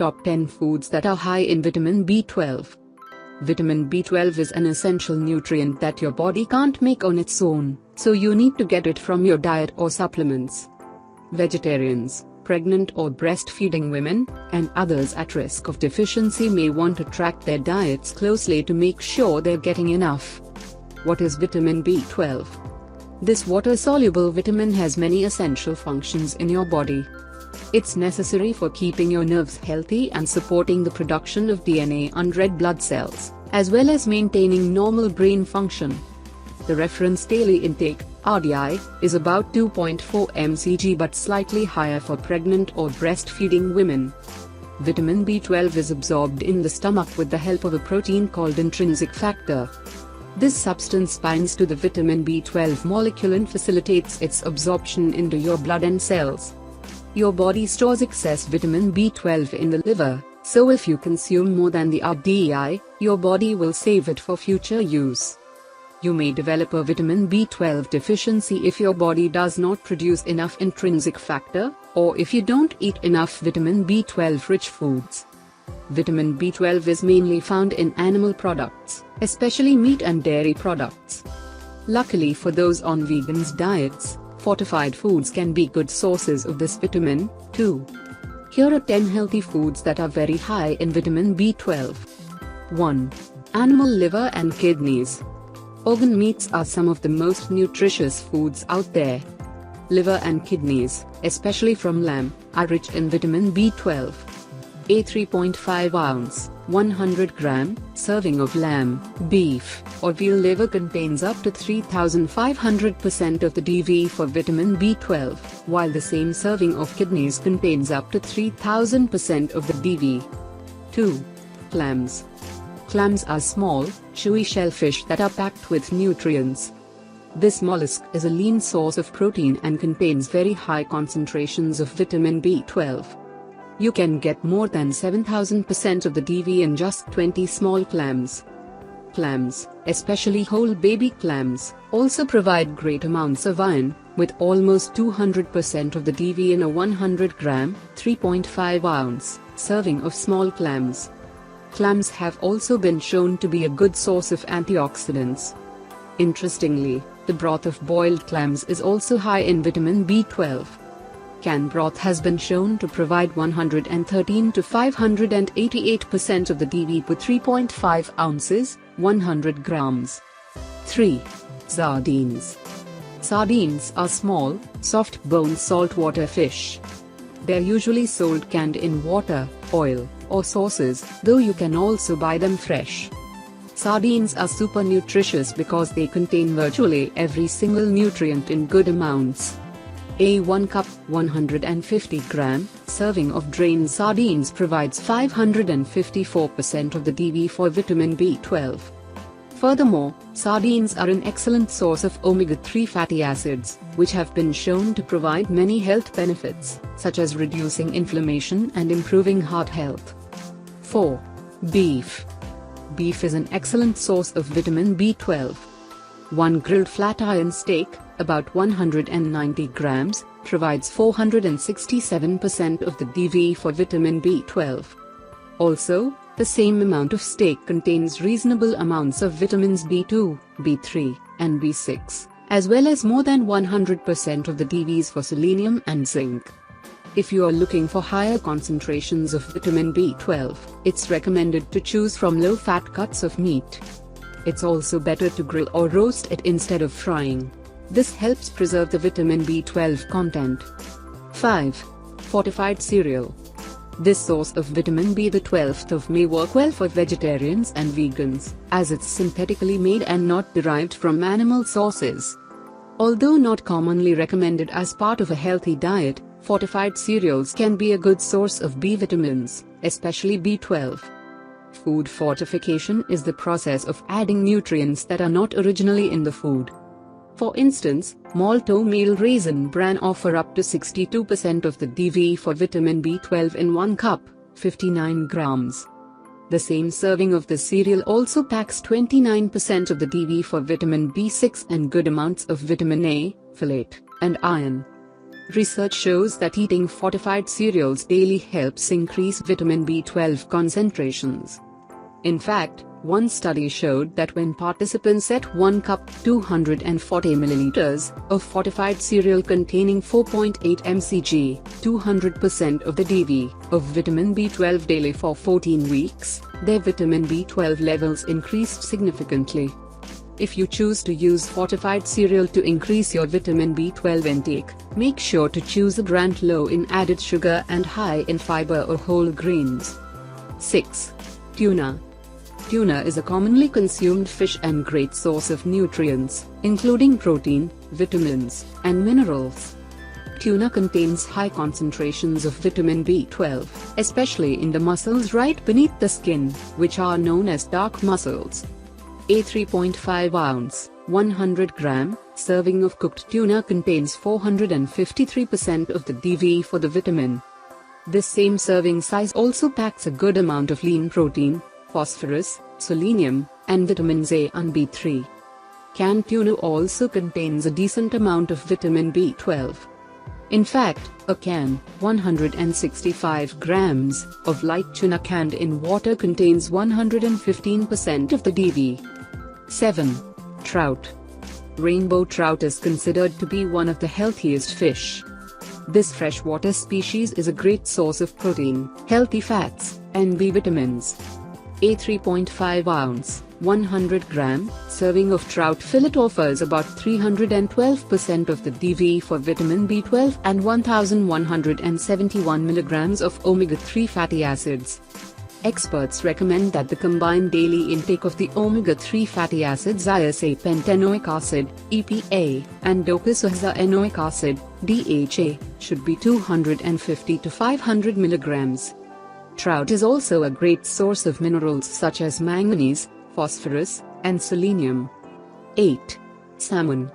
Top 10 foods that are high in vitamin B12. Vitamin B12 is an essential nutrient that your body can't make on its own, so you need to get it from your diet or supplements. Vegetarians, pregnant or breastfeeding women, and others at risk of deficiency may want to track their diets closely to make sure they're getting enough. What is vitamin B12? This water-soluble vitamin has many essential functions in your body. It's necessary for keeping your nerves healthy and supporting the production of DNA and red blood cells, as well as maintaining normal brain function. The reference daily intake, RDI, is about 2.4 mcg but slightly higher for pregnant or breastfeeding women. Vitamin B12 is absorbed in the stomach with the help of a protein called intrinsic factor. This substance binds to the vitamin B12 molecule and facilitates its absorption into your blood and cells. Your body stores excess vitamin B12 in the liver, so if you consume more than the RDI, your body will save it for future use. You may develop a vitamin B12 deficiency if your body does not produce enough intrinsic factor, or if you don't eat enough vitamin B12-rich foods. Vitamin B12 is mainly found in animal products, especially meat and dairy products. Luckily for those on vegans diets, fortified foods can be good sources of this vitamin, too. Here are 10 healthy foods that are very high in vitamin B12. 1. Animal liver and kidneys. Organ meats are some of the most nutritious foods out there. Liver and kidneys, especially from lamb, are rich in vitamin B12. A 3.5 ounce, 100 gram, serving of lamb, beef, or veal liver contains up to 3,500% of the DV for vitamin B12, while the same serving of kidneys contains up to 3,000% of the DV. 2. Clams. Clams are small, chewy shellfish that are packed with nutrients. This mollusk is a lean source of protein and contains very high concentrations of vitamin B12. You can get more than 7,000% of the DV in just 20 small clams. Clams, especially whole baby clams, also provide great amounts of iron, with almost 200% of the DV in a 100 gram, 3.5 ounce, serving of small clams. Clams have also been shown to be a good source of antioxidants. Interestingly, the broth of boiled clams is also high in vitamin B12. Canned broth has been shown to provide 113 to 588% of the DV with 3.5 ounces, 100 grams. 3. Sardines. Sardines are small, soft-boned saltwater fish. They're usually sold canned in water, oil, or sauces, though you can also buy them fresh. Sardines are super nutritious because they contain virtually every single nutrient in good amounts. A 1 cup, 150 gram, serving of drained sardines provides 554% of the DV for vitamin B12. Furthermore, sardines are an excellent source of omega-3 fatty acids, which have been shown to provide many health benefits, such as reducing inflammation and improving heart health. 4. Beef. Beef is an excellent source of vitamin B12. One grilled flat iron steak, about 190 grams, provides 467% of the DV for vitamin B12. Also, the same amount of steak contains reasonable amounts of vitamins B2, B3, and B6, as well as more than 100% of the DVs for selenium and zinc. If you are looking for higher concentrations of vitamin B12, it's recommended to choose from low-fat cuts of meat. It's also better to grill or roast it instead of frying. This helps preserve the vitamin B12 content. 5. Fortified cereal. This source of vitamin B12 may work well for vegetarians and vegans, as it's synthetically made and not derived from animal sources. Although not commonly recommended as part of a healthy diet, fortified cereals can be a good source of B vitamins, especially B12. Food fortification is the process of adding nutrients that are not originally in the food. For instance, malt oatmeal raisin bran offer up to 62% of the DV for vitamin B12 in 1 cup, 59 grams. The same serving of the cereal also packs 29% of the DV for vitamin B6 and good amounts of vitamin A, folate, and iron. Research shows that eating fortified cereals daily helps increase vitamin B12 concentrations. In fact, one study showed that when participants ate 1 cup 240 milliliters of fortified cereal containing 4.8 mcg, 200% of the DV, of vitamin B12 daily for 14 weeks, their vitamin B12 levels increased significantly. If you choose to use fortified cereal to increase your vitamin B12 intake, make sure to choose a brand low in added sugar and high in fiber or whole grains. 6. Tuna. Tuna is a commonly consumed fish and great source of nutrients, including protein, vitamins, and minerals. Tuna contains high concentrations of vitamin B12, especially in the muscles right beneath the skin, which are known as dark muscles. A 3.5 ounce, 100 gram, serving of cooked tuna contains 453% of the DV for the vitamin. This same serving size also packs a good amount of lean protein, phosphorus, selenium, and vitamins A and B3. Canned tuna also contains a decent amount of vitamin B12. In fact, a can, 165 grams, of light tuna canned in water contains 115% of the DV. 7. Trout. Rainbow trout is considered to be one of the healthiest fish. This freshwater species is a great source of protein, healthy fats, and B vitamins. A 3.5 ounce, 100 gram, serving of trout fillet offers about 312% of the DV for vitamin B12 and 1171 mg of omega-3 fatty acids. Experts recommend that the combined daily intake of the omega-3 fatty acids isopentanoic acid, EPA, and docosahexaenoic acid, DHA, should be 250 to 500 mg. Trout is also a great source of minerals such as manganese, phosphorus, and selenium. 8. Salmon.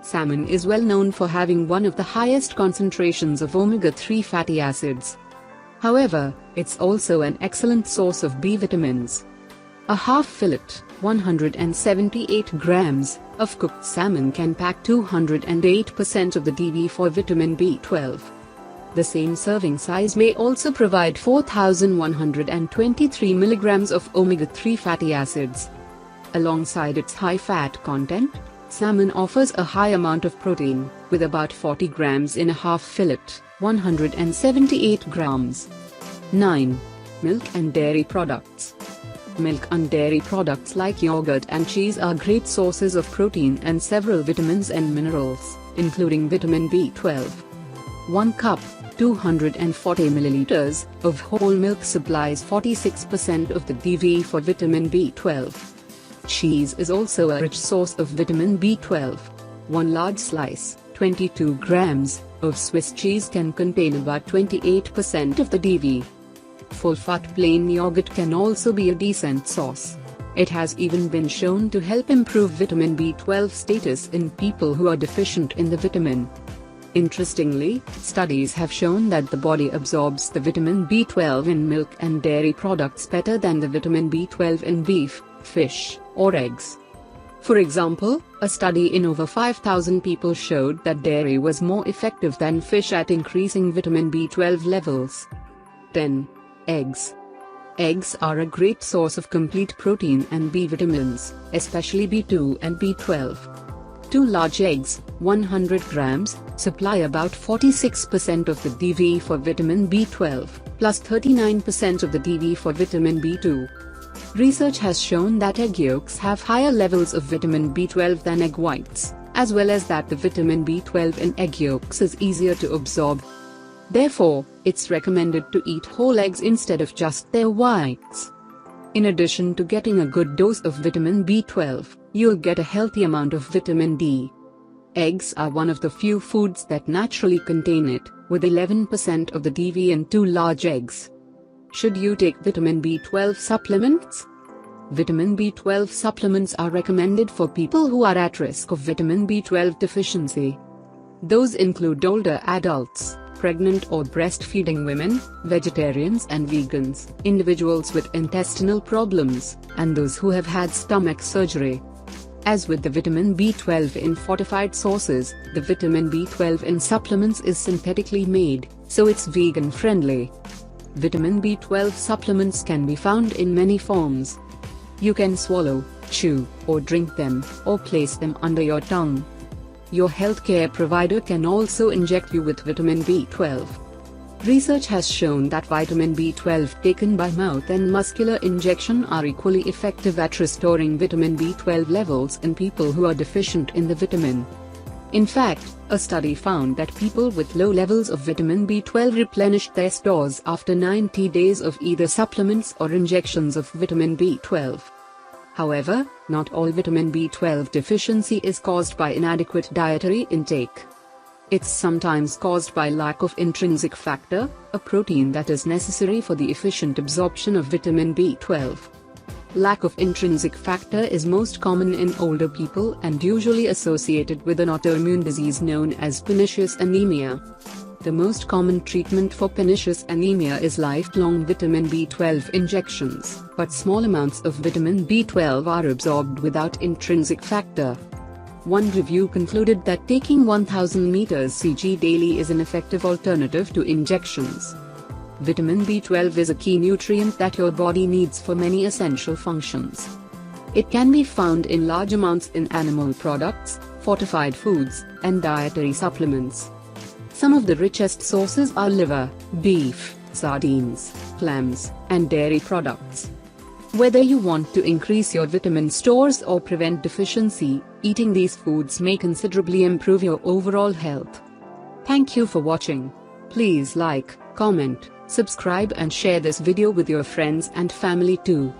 Salmon is well known for having one of the highest concentrations of omega-3 fatty acids. However, it's also an excellent source of B vitamins. A half fillet, 178 grams, of cooked salmon can pack 208% of the DV for vitamin B12. The same serving size may also provide 4,123 mg of omega-3 fatty acids. Alongside its high fat content, salmon offers a high amount of protein, with about 40 grams in a half fillet, 178 grams. 9. Milk and dairy products. Milk and dairy products like yogurt and cheese are great sources of protein and several vitamins and minerals, including vitamin B12. 1 cup, 240 milliliters, of whole milk supplies 46% of the DV for vitamin B12. Cheese is also a rich source of vitamin B12. 1 large slice, 22 grams, of Swiss cheese can contain about 28% of the DV. Full-fat plain yogurt can also be a decent source. It has even been shown to help improve vitamin B12 status in people who are deficient in the vitamin. Interestingly, studies have shown that the body absorbs the vitamin B12 in milk and dairy products better than the vitamin B12 in beef, fish, or eggs. For example, a study in over 5,000 people showed that dairy was more effective than fish at increasing vitamin B12 levels. 10. Eggs. Eggs are a great source of complete protein and B vitamins, especially B2 and B12. 2 large eggs, 100 grams, supply about 46% of the DV for vitamin B12, plus 39% of the DV for vitamin B2. Research has shown that egg yolks have higher levels of vitamin B12 than egg whites, as well as that the vitamin B12 in egg yolks is easier to absorb. Therefore, it's recommended to eat whole eggs instead of just their whites. In addition to getting a good dose of vitamin B12, you'll get a healthy amount of vitamin D. Eggs are one of the few foods that naturally contain it, with 11% of the DV in 2 large eggs. Should you take vitamin B12 supplements? Vitamin B12 supplements are recommended for people who are at risk of vitamin B12 deficiency. Those include older adults, pregnant or breastfeeding women, vegetarians and vegans, individuals with intestinal problems, and those who have had stomach surgery. As with the vitamin B12 in fortified sources, the vitamin B12 in supplements is synthetically made, so it's vegan friendly. Vitamin B12 supplements can be found in many forms. You can swallow, chew, or drink them, or place them under your tongue. Your healthcare provider can also inject you with vitamin B12. Research has shown that vitamin B12 taken by mouth and muscular injection are equally effective at restoring vitamin B12 levels in people who are deficient in the vitamin. In fact, a study found that people with low levels of vitamin B12 replenished their stores after 90 days of either supplements or injections of vitamin B12. However, not all vitamin B12 deficiency is caused by inadequate dietary intake. It's sometimes caused by lack of intrinsic factor, a protein that is necessary for the efficient absorption of vitamin B12. Lack of intrinsic factor is most common in older people and usually associated with an autoimmune disease known as pernicious anemia. The most common treatment for pernicious anemia is lifelong vitamin B12 injections, but small amounts of vitamin B12 are absorbed without intrinsic factor. One review concluded that taking 1000 meters Cg daily is an effective alternative to injections. Vitamin B12 is a key nutrient that your body needs for many essential functions. It can be found in large amounts in animal products, fortified foods, and dietary supplements. Some of the richest sources are liver, beef, sardines, clams, and dairy products. Whether you want to increase your vitamin stores or prevent deficiency, eating these foods may considerably improve your overall health. Thank you for watching. Please like, comment, subscribe and share this video with your friends and family too.